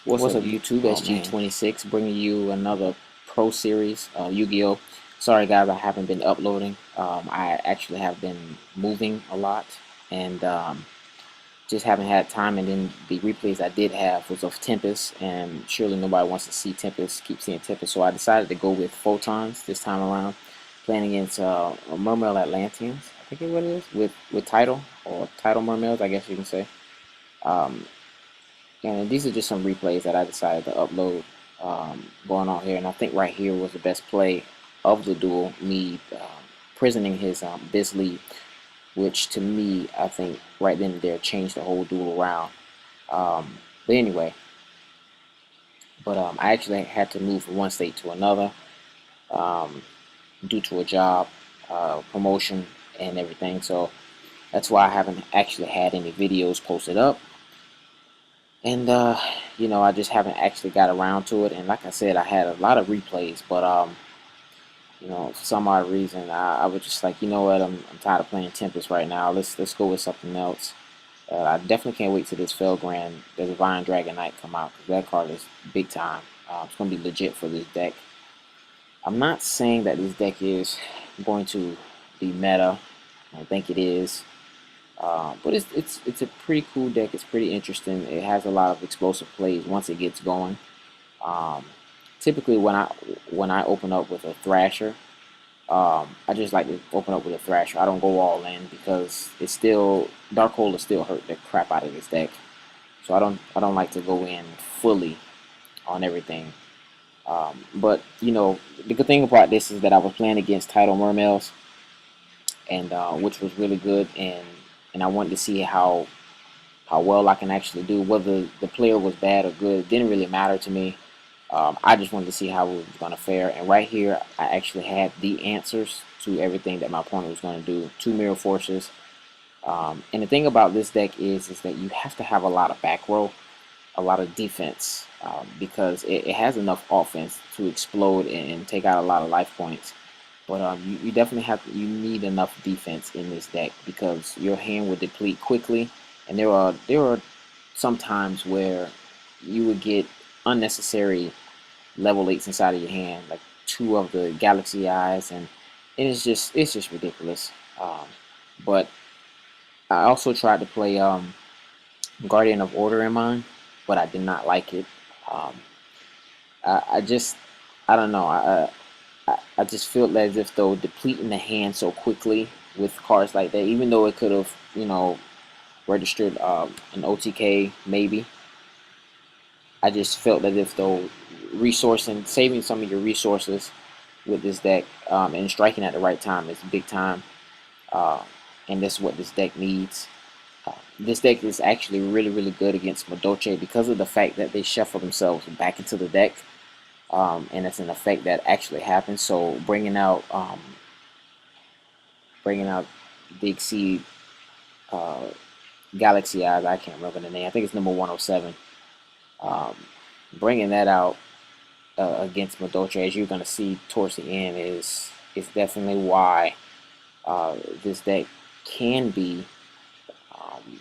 What's up, YouTube? Oh man. SG26 bringing you another Pro Series Yu-Gi-Oh! Sorry, guys, I haven't been uploading. I actually have been moving a lot and just haven't had time. And then the replays I did have was of Tempest, and surely nobody wants to see Tempest, keep seeing Tempest. So I decided to go with Photons this time around, playing against Mermail Atlanteans. I think what it is with title or title Mermails, I guess you can say. Um, and these are just some replays that I decided to upload going on here. And I think right here was the best play of the duel, me prisoning his this lead, which to me, I think right then and there changed the whole duel around. But anyway, I actually had to move from one state to another um, due to a job, promotion, and everything. So that's why I haven't actually had any videos posted up. And I just haven't actually got around to it. And like I said, I had a lot of replays, but for some odd reason, I was just like, you know what, I'm tired of playing Tempest right now. Let's go with something else. I definitely can't wait till this Felgrand, the Divine Dragon Knight come out, because that card is big time. It's going to be legit for this deck. I'm not saying that this deck is going to be meta. I don't think it is. But it's a pretty cool deck. It's pretty interesting. It has a lot of explosive plays once it gets going. Um, Typically, when I open up with a Thrasher, I just like to open up with a Thrasher. I don't go all in because it's still Darkhold will still hurt the crap out of this deck. So I don't like to go in fully on everything. But the good thing about this is that I was playing against Tidal Mermails, and which was really good, and I wanted to see how well I can actually do. Whether the player was bad or good, it didn't really matter to me. I just wanted to see how it was going to fare. And right here, I actually had the answers to everything that my opponent was going to do. Two Mirror Forces. And the thing about this deck is that you have to have a lot of back row, a lot of defense, because it has enough offense to explode and take out a lot of life points. But you definitely you need enough defense in this deck because your hand will deplete quickly, and there are some times where you would get unnecessary level eights inside of your hand, like two of the Galaxy Eyes, and it's just ridiculous. But I also tried to play Guardian of Order in mine, but I did not like it. Um, I just I don't know. I just feel as if though depleting the hand so quickly with cards like that, even though it could have registered an OTK maybe, I just felt as if though resourcing, saving some of your resources with this deck and striking at the right time is big time, uh, and that's what this deck needs. This deck is actually really good against Madoche because of the fact that they shuffle themselves back into the deck, and it's an effect that actually happens. So bringing out Big C uh, Galaxy Eyes, I can't remember the name. I think it's number 107. Um, Bringing that out against Madoche, as you're going to see towards the end, is definitely why this deck can be um,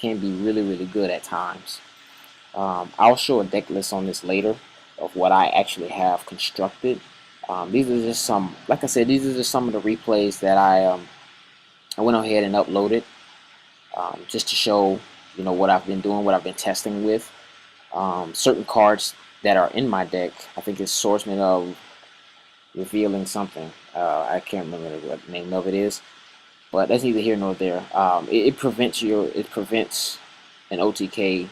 really good at times. I'll show a deck list on this later of what I actually have constructed. These are just some, like I said, these are just some of the replays that I went ahead and uploaded just to show what I've been doing, what I've been testing with certain cards that are in my deck. I think it's Swordsman of Revealing something. I can't remember what the name of it is, but that's neither here nor there. It prevents an OTK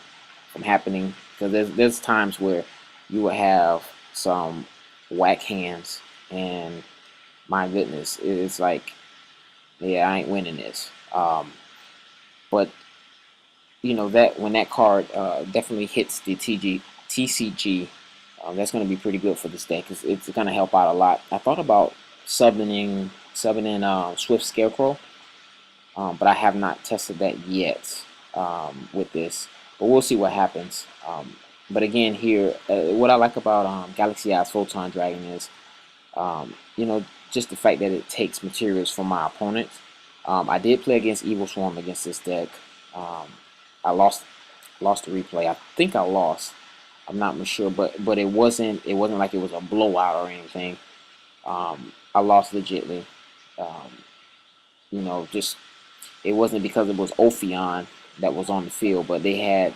from happening because there's times where you will have some whack hands, and my goodness, it's like, yeah, I ain't winning this. But that when that card definitely hits the TCG, that's going to be pretty good for this deck. It's going to help out a lot. I thought about subbing in Swift Scarecrow, but I have not tested that yet with this. But we'll see what happens. But again, here, what I like about Galaxy Eyes Photon Dragon is, just the fact that it takes materials from my opponents. I did play against Evil Swarm against this deck. I lost the replay. I think I lost. I'm not sure, but it wasn't like it was a blowout or anything. I lost legitly. Um, just it wasn't because it was Ophion that was on the field, but they had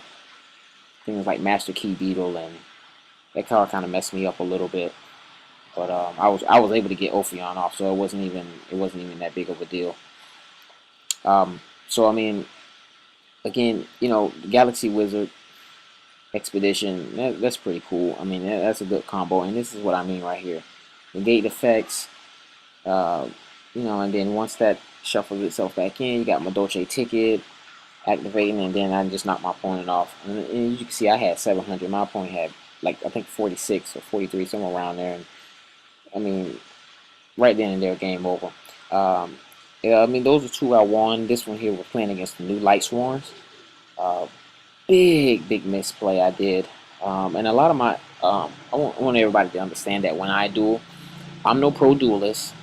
things like Master Key Beetle, and that card kind of messed me up a little bit. But I was able to get Ophion off, so it wasn't even that big of a deal. So I mean, again, Galaxy Wizard Expedition, that's pretty cool. I mean, that's a good combo, and this is what I mean right here. Negate effects, uh, and then once that shuffles itself back in, you got my Dolce Ticket activating, and then I just knocked my opponent off. And you can see I had 700. My opponent had, like, I think 46 or 43, somewhere around there. And I mean, right then and there, game over. Um, yeah, I mean, those are two I won. This one here, we're playing against the new Light Swarms. Uh, big misplay I did. And a lot of my, I want everybody to understand that when I duel, I'm no pro duelist.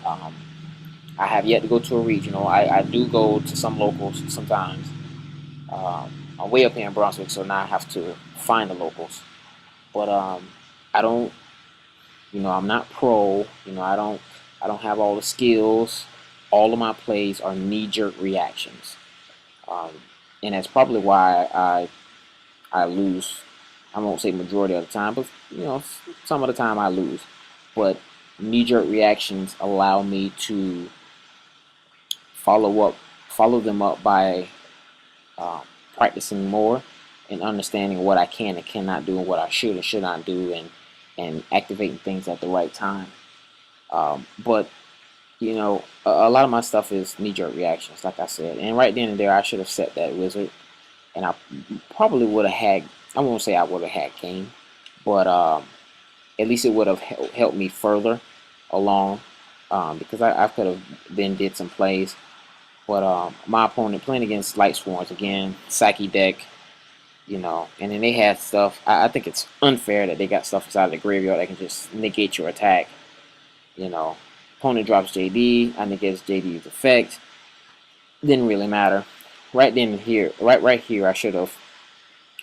I have yet to go to a regional. I do go to some locals sometimes. I'm way up here in Brunswick, so now I have to find the locals. But I don't, I'm not pro. I don't have all the skills. All of my plays are knee-jerk reactions, um, and that's probably why I lose. I won't say majority of the time, but some of the time I lose. But knee-jerk reactions allow me to follow them up by um, practicing more and understanding what I can and cannot do and what I should and should not do, and activating things at the right time. But a lot of my stuff is knee-jerk reactions, like I said. And right then and there, I should have set that wizard, and I probably would have had. I won't say I would have had game, but at least it would have helped me further along, because I could have then did some plays. But my opponent playing against Light Swarms again, Psyche deck, and then they had stuff. I think it's unfair that they got stuff inside of the graveyard that can just negate your attack. You know, Opponent drops JD, I negate JD's effect. Didn't really matter. Right then and here, right here, I should have.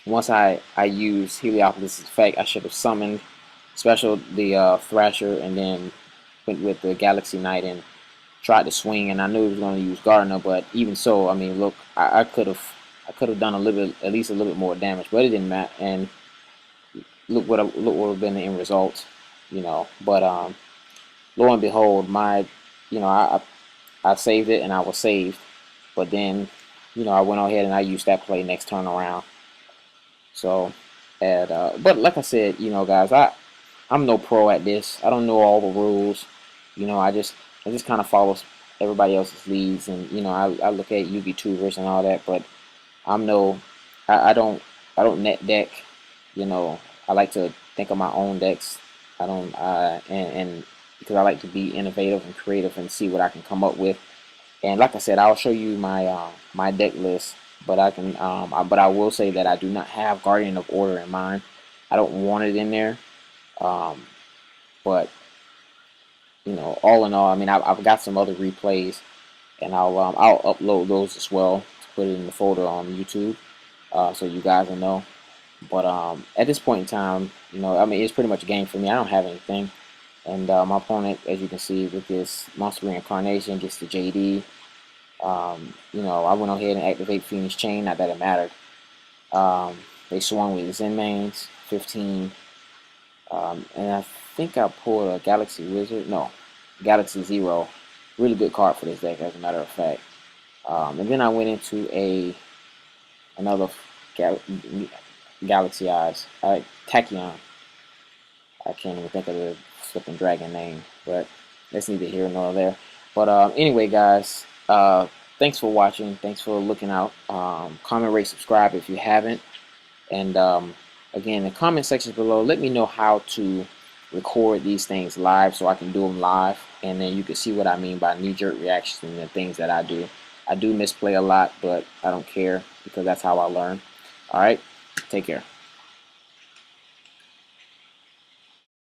Once I used Heliopolis' effect, I should have summoned special the Thrasher, and then went with the Galaxy Knight and tried to swing. And I knew he was going to use Gardner, but even so, I mean, look, I could have done a little bit, at least a little bit more damage, but it didn't matter. And look what would have been the end result, But lo and behold, I saved it and I was saved, but then I went ahead and I used that play next turn around. So, but like I said, guys, I'm no pro at this. I don't know all the rules. I just kind of follow everybody else's leads, and I look at Yugi tubers and all that, but I'm no, I don't net deck. I like to think of my own decks. I don't, and because I like to be innovative and creative and see what I can come up with. And like I said, I'll show you my deck list, but but I will say that I do not have Guardian of Order in mind. I don't want it in there. Um, but all in all, I mean, I've got some other replays, and I'll upload those as well to put it in the folder on YouTube, so you guys will know. But at this point in time, I mean, it's pretty much a game for me. I don't have anything. And my opponent, as you can see, with this Monster Reincarnation, gets the JD. I went ahead and activate Phoenix Chain, not that it mattered. They swung with Zen mains, 15. And I think I pulled a Galaxy Wizard. No, Galaxy Zero. Really good card for this deck, as a matter of fact. And then I went into another Galaxy Eyes. Tachyon. I can't even think of the flipping dragon name, but that's neither here nor there. But anyway, guys, thanks for watching. Thanks for looking out. Comment, rate, subscribe if you haven't. And again, in the comment sections below, let me know how to record these things live so I can do them live. And then you can see what I mean by knee-jerk reactions and the things that I do. I do misplay a lot, but I don't care because that's how I learn. All right, take care.